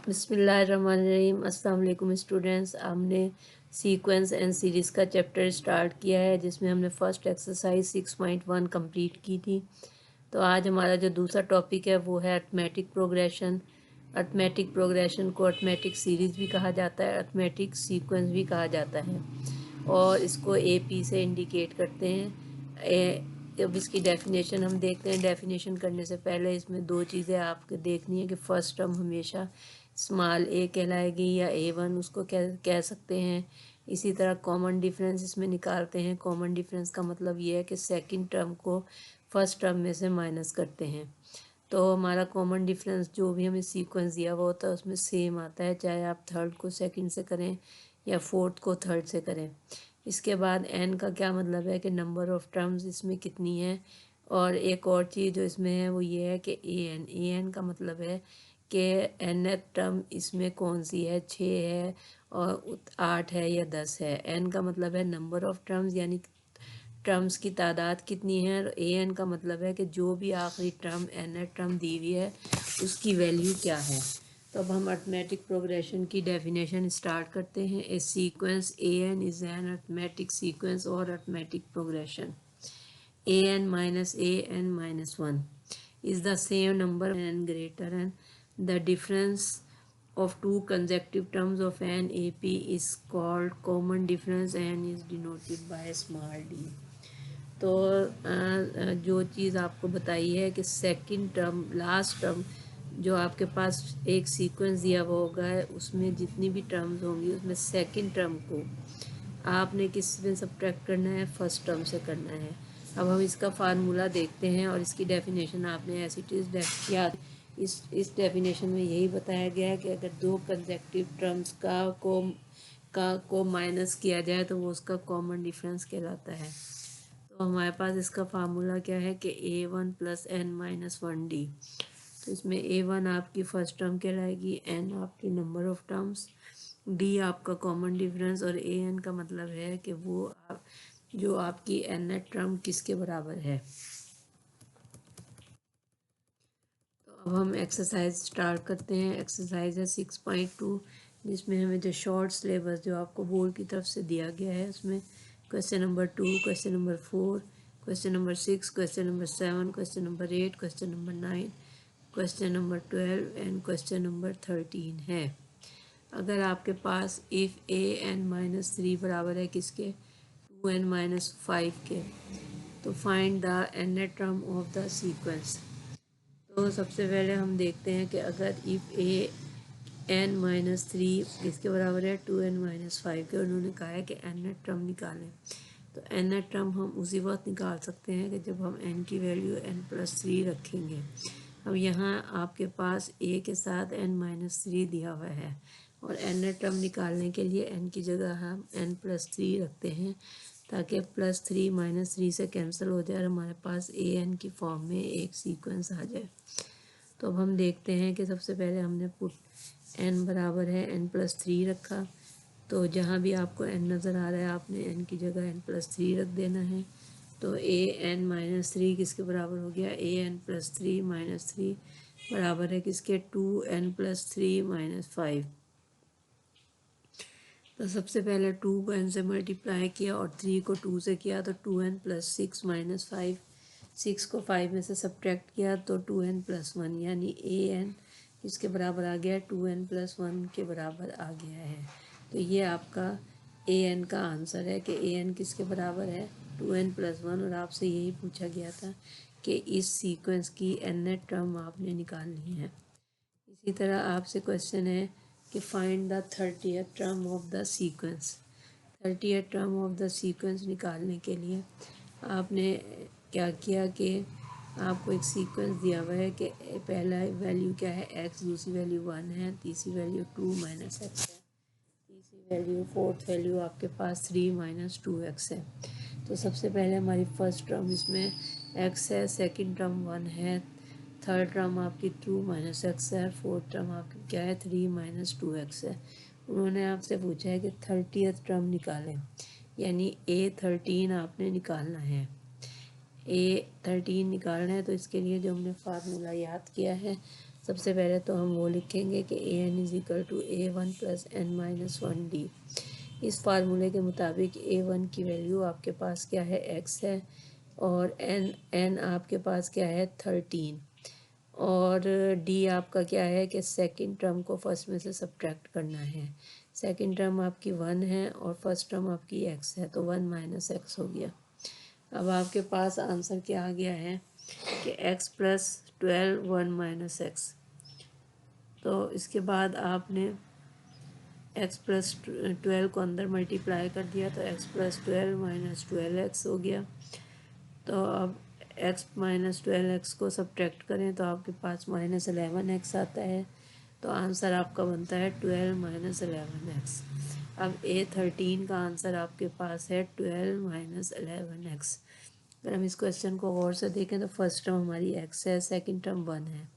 बिस्मिल्लाहिर्रहमानिर्रहीम। अस्सलाम वालेकुम स्टूडेंट्स। हमने सीक्वेंस एंड सीरीज़ का चैप्टर स्टार्ट किया है जिसमें हमने फ़र्स्ट एक्सरसाइज 6.1 कंप्लीट की थी। तो आज हमारा जो दूसरा टॉपिक है वो है अर्थमेटिक प्रोग्रेशन। अर्थमेटिक प्रोग्रेशन को अर्थमेटिक सीरीज़ भी कहा जाता है, अर्थमेटिक सीक्वेंस भी कहा जाता है और इसको AP से इंडिकेट करते हैं। अब इसकी डेफिनेशन हम देखते हैं। डेफिनेशन करने से पहले इसमें दो चीज़ें आपको देखनी है कि फ़र्स्ट टर्म हमेशा स्मॉल a कहलाएगी या A1 उसको कह सकते हैं। इसी तरह कॉमन डिफरेंस इसमें निकालते हैं। कॉमन डिफरेंस का मतलब ये है कि सेकंड टर्म को फर्स्ट टर्म में से माइनस करते हैं। तो हमारा कॉमन डिफरेंस जो भी हमें सीक्वेंस दिया हुआ होता है उसमें सेम आता है, चाहे आप थर्ड को सेकंड से करें या फोर्थ को थर्ड से करें। इसके बाद n का क्या मतलब है कि नंबर ऑफ़ टर्म्स इसमें कितनी है। और एक और चीज़ जो इसमें है वो ये है कि an का मतलब है कि nth टर्म इसमें कौन सी है, 6 है और 8 है या 10 है। n का मतलब है नंबर ऑफ़ टर्म्स यानी टर्म्स की तादाद कितनी है। और an का मतलब है कि जो भी आखिरी टर्म nth टर्म दी हुई है उसकी वैल्यू क्या है। तो अब हम अर्थमेटिक प्रोग्रेशन की डेफिनेशन स्टार्ट करते हैं। A sequence an is an arithmetic sequence or arithmetic progression. an minus an minus 1 is the same number and greater than the difference of two consecutive terms of an AP is called common difference and is denoted by small d। तो जो चीज़ आपको बताई है कि second term last term जो आपके पास एक sequence दिया हुआ होगा है उसमें जितनी भी टर्म्स होंगी उसमें सेकंड टर्म को आपने किस में सब्ट्रैक्ट करना है, फर्स्ट टर्म से करना है। अब हम इसका फार्मूला देखते हैं और इसकी डेफिनेशन आपने ऐसी चीज़ किया। इस डेफिनेशन में यही बताया गया है कि अगर दो कंसेक्टिव टर्म्स को माइनस किया जाए तो वो उसका कॉमन डिफरेंस कहलाता है। तो हमारे पास इसका फार्मूला क्या है कि A1 + n-1d। तो इसमें A1 आपकी फर्स्ट टर्म कहलाएगी, n आपकी नंबर ऑफ टर्म्स, d आपका कॉमन डिफरेंस और an का मतलब है कि वो जो आपकी nth टर्म किसके बराबर है। तो अब हम एक्सरसाइज स्टार्ट करते हैं। एक्सरसाइज है 6.2 जिसमें हमें जो शॉर्ट सिलेबस जो आपको बोर्ड की तरफ से दिया गया है उसमें question number 2, question number 4, question number 6, question number 7, question number 8, question number 9, question number 12 and question number 13 है। अगर आपके पास इफ़ an-3 बराबर है किसके, 2n-5 के, तो find the nth term of the sequence. तो सबसे पहले हम देखते हैं कि अगर इफ़ an-3 इसके बराबर है 2n-5 के, उन्होंने कहा है कि nth टर्म निकालें। तो nth टर्म हम उसी वक्त निकाल सकते हैं कि जब हम n की वैल्यू n+3 रखेंगे। अब यहाँ आपके पास a के साथ n-3 दिया हुआ है और nth टर्म निकालने के लिए n की जगह हम n+3 रखते हैं ताकि +3 -3 से कैंसिल हो जाए और हमारे पास an की फॉर्म में एक सीक्वेंस आ जाए। तो अब हम देखते हैं कि सबसे पहले हमने पुट n बराबर है n+3 रखा। तो जहाँ भी आपको n नज़र आ रहा है आपने n की जगह n+3 रख देना है। तो an-3 किसके बराबर हो गया, an+3 - 3 बराबर है किसके, 2n+3 - 5। तो सबसे पहले 2 को n से मल्टीप्लाई किया और 3 को 2 से किया तो 2n+6 - 5, 6 को 5 में से सब्ट्रैक्ट किया तो 2n+1 यानी an इसके बराबर आ गया, 2n+1 के बराबर आ गया है। तो ये आपका an का आंसर है कि an किसके बराबर है, 2n+1। और आपसे यही पूछा गया था कि इस सीक्वेंस की nth टर्म आपने निकालनी है। इसी तरह आपसे क्वेश्चन है कि find the 30th term of the sequence. 30th term of the sequence निकालने के लिए आपने क्या किया कि आपको एक सीक्वेंस दिया हुआ है कि पहला वैल्यू क्या है x, दूसरी वैल्यू 1 है, तीसरी वैल्यू 2 - x है, तीसरी वैल्यू फोर्थ वैल्यू आपके पास 3 - 2x है। तो सबसे पहले हमारी फर्स्ट टर्म इसमें x है, सेकंड टर्म 1 है, थर्ड टर्म आपकी 2 - x है, फोर्थ टर्म आपकी क्या है, 3 - 2x है। उन्होंने आपसे पूछा है कि 30th टर्म निकालें यानी A13 आपने निकालना है। A13 निकालना है तो इसके लिए जो हमने फार्मूला याद किया है सबसे पहले तो हम वो लिखेंगे कि an is equal to a1 plus n minus 1d। इस फार्मूले के मुताबिक a1 की वैल्यू आपके पास क्या है, x है, और n आपके पास क्या है, 13, और d आपका क्या है कि सेकंड टर्म को फर्स्ट में से सब्ट्रैक्ट करना है। सेकंड टर्म आपकी 1 है और फर्स्ट टर्म आपकी x है, तो 1 माइनस एक्स हो गया। अब आपके पास आंसर क्या आ गया है कि x प्लस 12 1 माइनस एक्स। तो इसके बाद आपने x प्लस 12 को अंदर मल्टीप्लाई कर दिया, तो x प्लस 12 माइनस 12x हो गया। तो अब x माइनस 12x को सब्ट्रैक्ट करें तो आपके पास माइनस 11x आता है। तो आंसर आपका बनता है 12 माइनस 11x। अब A13 का आंसर आपके पास है 12 माइनस 11x। अगर हम इस क्वेश्चन को गौर से देखें तो फर्स्ट टर्म हमारी x है, सेकंड टर्म 1 है,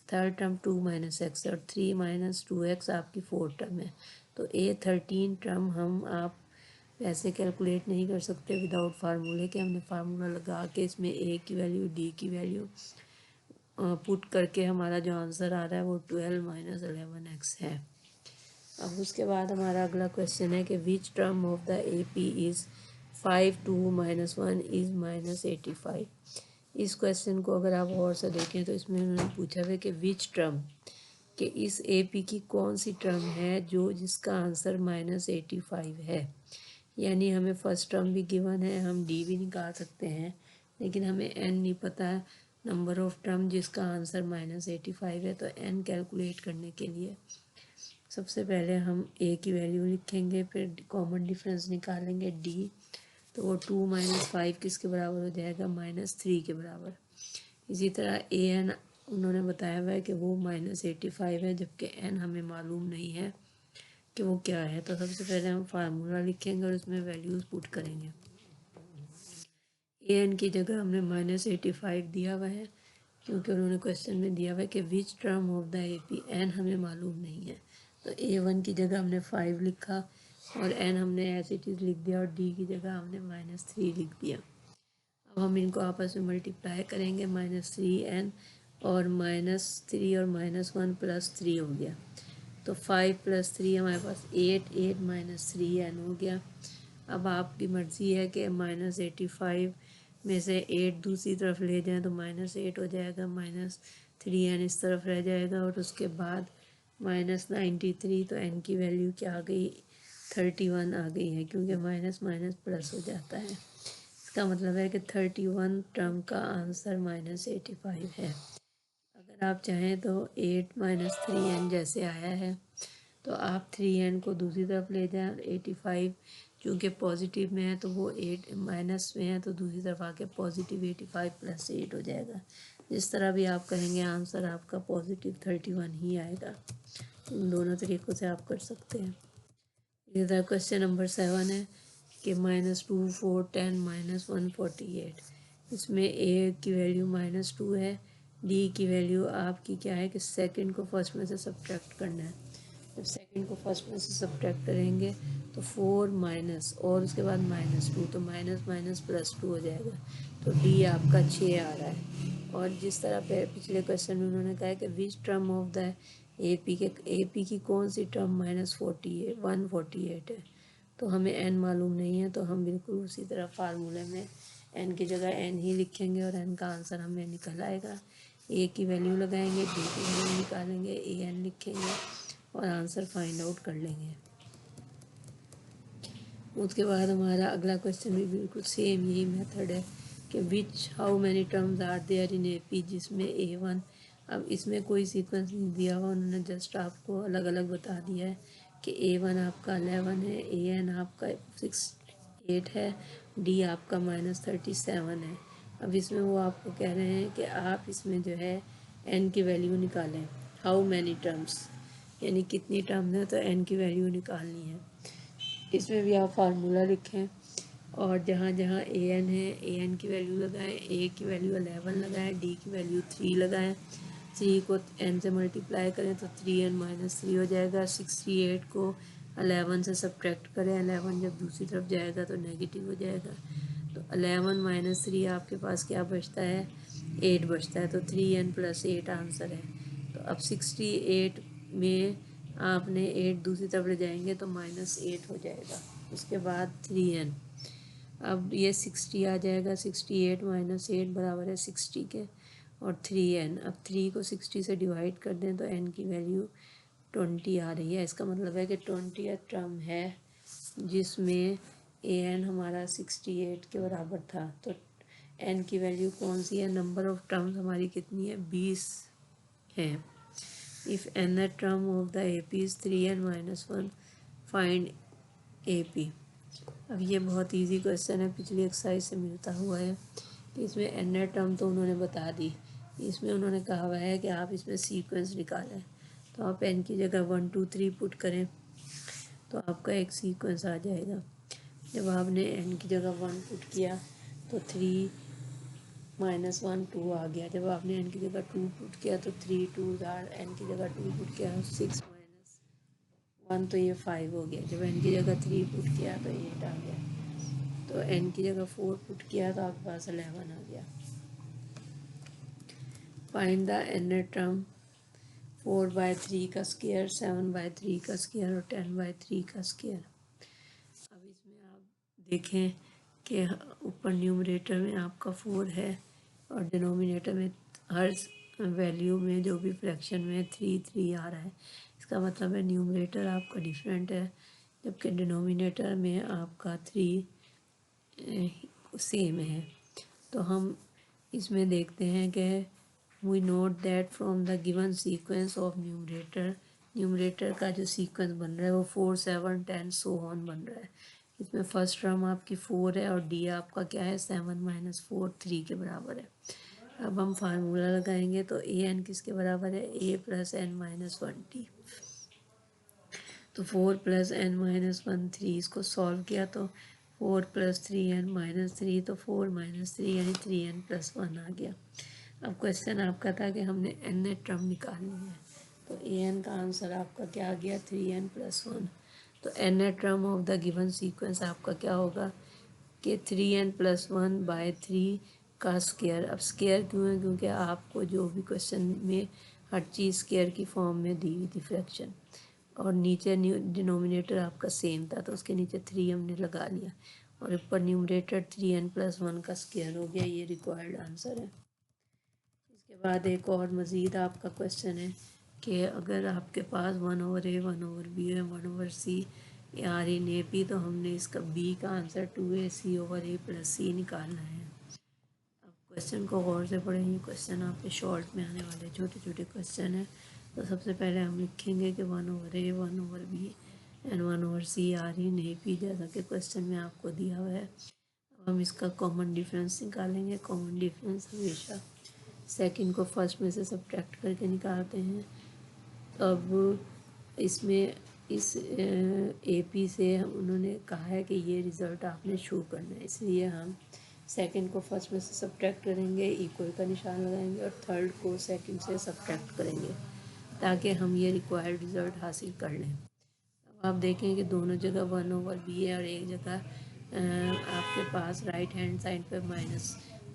थर्ड टर्म 2 माइनस एक्स और 3 माइनस 2x आपकी फोर्थ टर्म है। तो A13 टर्म आप वैसे कैलकुलेट नहीं कर सकते विदाउट फार्मूले के। हमने फार्मूला लगा के इसमें a की वैल्यू d की वैल्यू पुट करके हमारा जो आंसर आ रहा है वो 12 माइनस 11x है। अब उसके बाद हमारा अगला क्वेश्चन है कि which term of the AP is 5 2 minus 1 is minus 85। इस क्वेश्चन को अगर आप और से देखें तो इसमें उन्होंने पूछा है कि विच टर्म, कि इस AP की कौन सी टर्म है जो जिसका आंसर माइनस 85 है। यानी हमें फर्स्ट टर्म भी गिवन है, हम डी भी निकाल सकते हैं, लेकिन हमें n नहीं पता है नंबर ऑफ टर्म जिसका आंसर माइनस 85 है। तो n कैलकुलेट करने के लिए सबसे पहले हम a की वैल्यू लिखेंगे, फिर कॉमन डिफरेंस निकालेंगे d, तो वो 2 माइनस 5 किसके बराबर हो जाएगा, माइनस 3 के बराबर। इसी तरह an उन्होंने बताया हुआ है कि वो माइनस 85 है, जबकि n हमें मालूम नहीं है कि वो क्या है। तो सबसे पहले हम फार्मूला लिखेंगे और उसमें वैल्यूज़ पुट करेंगे। an की जगह हमने माइनस 85 दिया हुआ है, क्योंकि उन्होंने क्वेश्चन में दिया हुआ है कि which term of the AP, n हमें मालूम नहीं है। तो a1 की जगह हमने 5 लिखा और n हमने एज इट इज़ लिख दिया, और d की जगह हमने माइनस 3 लिख दिया। अब हम इनको आपस में मल्टीप्लाई करेंगे, माइनस 3n और माइनस 3 और माइनस 1 प्लस 3 हो गया। तो 5 प्लस 3 हमारे पास 8, 8 माइनस 3n हो गया। अब आपकी मर्ज़ी है कि माइनस 85 में से 8 दूसरी तरफ ले जाएं तो माइनस 8 हो जाएगा, माइनस 3n इस तरफ रह जाएगा, और उसके बाद माइनस 93। तो n की वैल्यू क्या आ गई, 31 आ गई है, क्योंकि माइनस माइनस प्लस हो जाता है। इसका मतलब है कि 31 टर्म का आंसर माइनस 85 है। अगर आप चाहें तो 8 माइनस 3n जैसे आया है तो आप 3n को दूसरी तरफ ले जाएं, और 85 चूँकि पॉजिटिव में है तो वो 8 माइनस में है, तो दूसरी तरफ आके पॉजिटिव 85 प्लस 8 हो जाएगा। जिस तरह भी आप कहेंगे आंसर आपका पॉजिटिव 31 ही आएगा। इन दोनों तरीक़ों से आप कर सकते हैं। इसी तरह क्वेश्चन नंबर 7 है कि माइनस 2 4 10 माइनस 148। इसमें a की वैल्यू माइनस 2 है, d की वैल्यू आपकी क्या है कि सेकंड को फर्स्ट में से सब्ट्रैक्ट करना है। जब सेकंड को फर्स्ट में से सब्ट्रैक्ट करेंगे तो 4 माइनस और उसके बाद माइनस 2, तो माइनस माइनस प्लस 2 हो जाएगा। तो d आपका 6 आ रहा है। और जिस तरह पिछले क्वेश्चन में उन्होंने कहा है कि which term of the AP की कौन सी टर्म माइनस 148 है, तो हमें n मालूम नहीं है, तो हम बिल्कुल उसी तरह फार्मूले में n की जगह n ही लिखेंगे और n का आंसर हमें निकल आएगा। a की वैल्यू लगाएंगे, d की वैल्यू निकालेंगे, an लिखेंगे और आंसर फाइंड आउट कर लेंगे। उसके बाद हमारा अगला क्वेश्चन भी बिल्कुल सेम यही मेथड है कि which how many terms are there in AP, जिसमें A1, अब इसमें कोई सीक्वेंस नहीं दिया हुआ, उन्होंने जस्ट आपको अलग अलग बता दिया है कि A1 आपका 11 है, AN आपका 8 है, D आपका माइनस 37 है। अब इसमें वो आपको कह रहे हैं कि आप इसमें जो है n की वैल्यू निकालें, हाउ मैनी टर्म्स, यानी कितनी टर्म है, तो n की वैल्यू निकालनी है। इसमें भी आप फार्मूला लिखें और जहाँ जहाँ an है an की वैल्यू लगाएं, a की वैल्यू 11 लगाएं, d की वैल्यू 3 लगाएं। 3 को n से मल्टीप्लाई करें तो 3n माइनस 3 हो जाएगा। 68 को 11 से सब्ट्रैक्ट करें, 11 जब दूसरी तरफ जाएगा तो नेगेटिव हो जाएगा। तो 11 माइनस 3 आपके पास क्या बचता है, 8 बचता है। तो 3n प्लस 8 आंसर है। तो अब 68 में आपने 8 दूसरी तरफ ले जाएंगे तो -8 हो जाएगा। उसके बाद 3n, अब ये 60 आ जाएगा, 68 - 8 बराबर है 60 के, और 3n, अब 3 को 60 से डिवाइड कर दें तो n की वैल्यू 20 आ रही है। इसका मतलब है कि 20th टर्म है जिसमें an हमारा 68 के बराबर था। तो n की वैल्यू कौन सी है, नंबर ऑफ टर्म्स हमारी कितनी है, 20 है। If nth term of the AP is 3n - 1, find AP। अब ये बहुत इजी क्वेश्चन है, पिछली एक्सरसाइज से मिलता हुआ है कि इसमें nth टर्म तो उन्होंने बता दी, इसमें उन्होंने कहा हुआ है कि आप इसमें सीक्वेंस निकालें। तो आप n की जगह 1 2 3 पुट करें तो आपका एक सीक्वेंस आ जाएगा। जब आपने n की जगह 1 पुट किया तो 3 - 1 2 आ गया। जब आपने n की जगह 2 पुट किया तो 3 2 आर, n की जगह 2 पुट किया 6 - 1 तो ये 5 हो गया। जब n की जगह 3 पुट किया तो 8 आ गया। तो n की जगह 4 पुट किया तो आपके पास 11 आ गया। फाइंड द nth टर्म, 4/3 का स्क्वायर, 7/3 का स्क्वायर और 10/3 का स्क्वायर। अब इसमें आप देखें कि ऊपर न्यूमरेटर में आपका 4 है और डिनोमिनेटर में हर वैल्यू में जो भी फ्रैक्शन में 3 3 आ रहा है। इसका मतलब है न्यूमरेटर आपका डिफरेंट है जबकि डिनोमिनेटर में आपका 3 सेम है। तो हम इसमें देखते हैं कि we note that from the given sequence of numerator का जो सीक्वेंस बन रहा है वो 4 7 10 सो ऑन बन रहा है। इसमें फर्स्ट टर्म आपकी 4 है और डी आपका क्या है, 7 - 4 3 के बराबर है। अब हम फार्मूला लगाएंगे तो ए एन किसके बराबर है, a + n - 1 t। तो 4 + n - 1 3, इसको सॉल्व किया तो 4 + 3n - 3, तो 4 - 3 यानी 3n + 1 आ गया। अब क्वेश्चन आपका था कि हमने nth टर्म निकालनी है, तो an का आंसर आपका क्या आ गया, 3n + 1। तो nth term of the given sequence आपका क्या होगा कि 3n + 1/3 का स्क्वायर। अब स्क्वायर क्यों है, क्योंकि आपको जो भी क्वेश्चन में हर चीज़ स्क्वायर की फॉर्म में दी हुई थी फ्रैक्शन, और नीचे डिनोमिनेटर आपका सेम था तो उसके नीचे 3 हमने लगा लिया और ऊपर न्यूमरेटर 3n + 1 का स्क्वायर हो गया। ये रिक्वायर्ड आंसर है। इसके बाद एक और मज़ीद आपका क्वेश्चन है कि अगर आपके पास 1/a 1/b है 1/c are in A P, तो हमने इसका b का आंसर 2ac/a + c निकालना है। अब क्वेश्चन को गौर से पढ़ें, ये क्वेश्चन आपके शॉर्ट में आने वाले छोटे छोटे क्वेश्चन हैं। तो सबसे पहले हम लिखेंगे कि 1/a 1/b and 1/c are in A P, जैसा कि क्वेश्चन में आपको दिया हुआ है। अब हम इसका कॉमन डिफरेंस निकालेंगे। कॉमन डिफरेंस हमेशा सेकंड को फर्स्ट में से सब्ट्रैक्ट करके निकालते हैं। अब इसमें इस AP से उन्होंने कहा है कि ये रिज़ल्ट आपने शो करना है, इसलिए हम सेकंड को फर्स्ट में से सब्ट्रैक्ट करेंगे, इक्वल का निशान लगाएंगे और थर्ड को सेकंड से सब्ट्रैक्ट करेंगे ताकि हम ये रिक्वायर्ड रिज़ल्ट हासिल कर लें। अब आप देखें कि दोनों जगह 1/b है और एक जगह आपके पास राइट हैंड साइड पे -1/c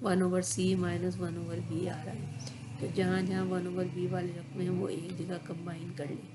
- 1/b आ रहा है। तो जहाँ जहाँ 1/b वाले रकम हैं वो एक जगह कंबाइन कर लें,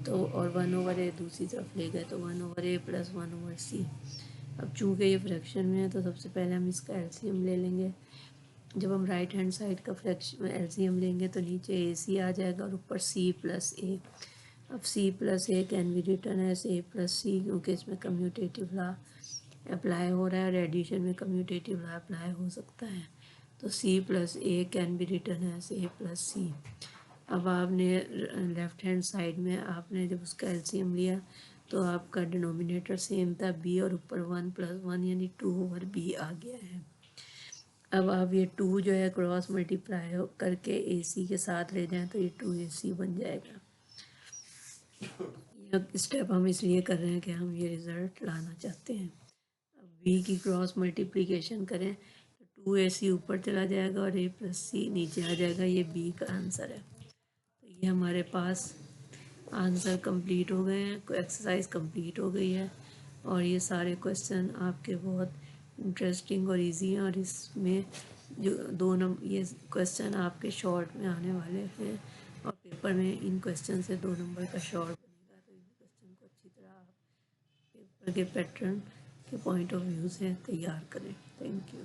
तो और 1/a दूसरी तरफ ले गए तो 1/a + 1/c। अब चूँकि ये फ्रैक्शन में है तो सबसे पहले हम इसका एलसीएम ले लेंगे। जब हम राइट हैंड साइड का फ्रैक्शन एलसीएम लेंगे तो नीचे ac आ जाएगा और ऊपर c + a। अब c + a can be written as a + c, क्योंकि इसमें कम्यूटेटिव लॉ अप्लाई हो रहा है और एडिशन में कम्यूटेटिव लॉ अप्लाई हो सकता है। तो c + a can be written as a + c। अब आपने लेफ़्ट हैंड साइड में आपने जब उसका एलसीएम लिया तो आपका डिनोमिनेटर सेम था b और ऊपर 1 + 1 यानी 2/b आ गया है। अब आप ये 2 जो है क्रॉस मल्टीप्लाई करके ac के साथ ले जाएं तो ये 2ac बन जाएगा। यह स्टेप हम इसलिए कर रहे हैं कि हम ये रिज़ल्ट लाना चाहते हैं। अब b की क्रॉस मल्टीप्लिकेशन करें तो 2ac ऊपर चला जाएगा और a + c नीचे आ जाएगा। ये b का आंसर है। तो ये हमारे पास आंसर कंप्लीट हो गए हैं, एक्सरसाइज कंप्लीट हो गई है और ये सारे क्वेश्चन आपके बहुत इंटरेस्टिंग और इजी हैं और इसमें जो ये क्वेश्चन आपके शॉर्ट में आने वाले हैं और पेपर पेपर में इन क्वेश्चन से 2 नंबर का शॉर्ट बनेगा। तो इन क्वेश्चन को अच्छी तरह आप पेपर के पैटर्न के पॉइंट ऑफ व्यू से तैयार करें। Thank you.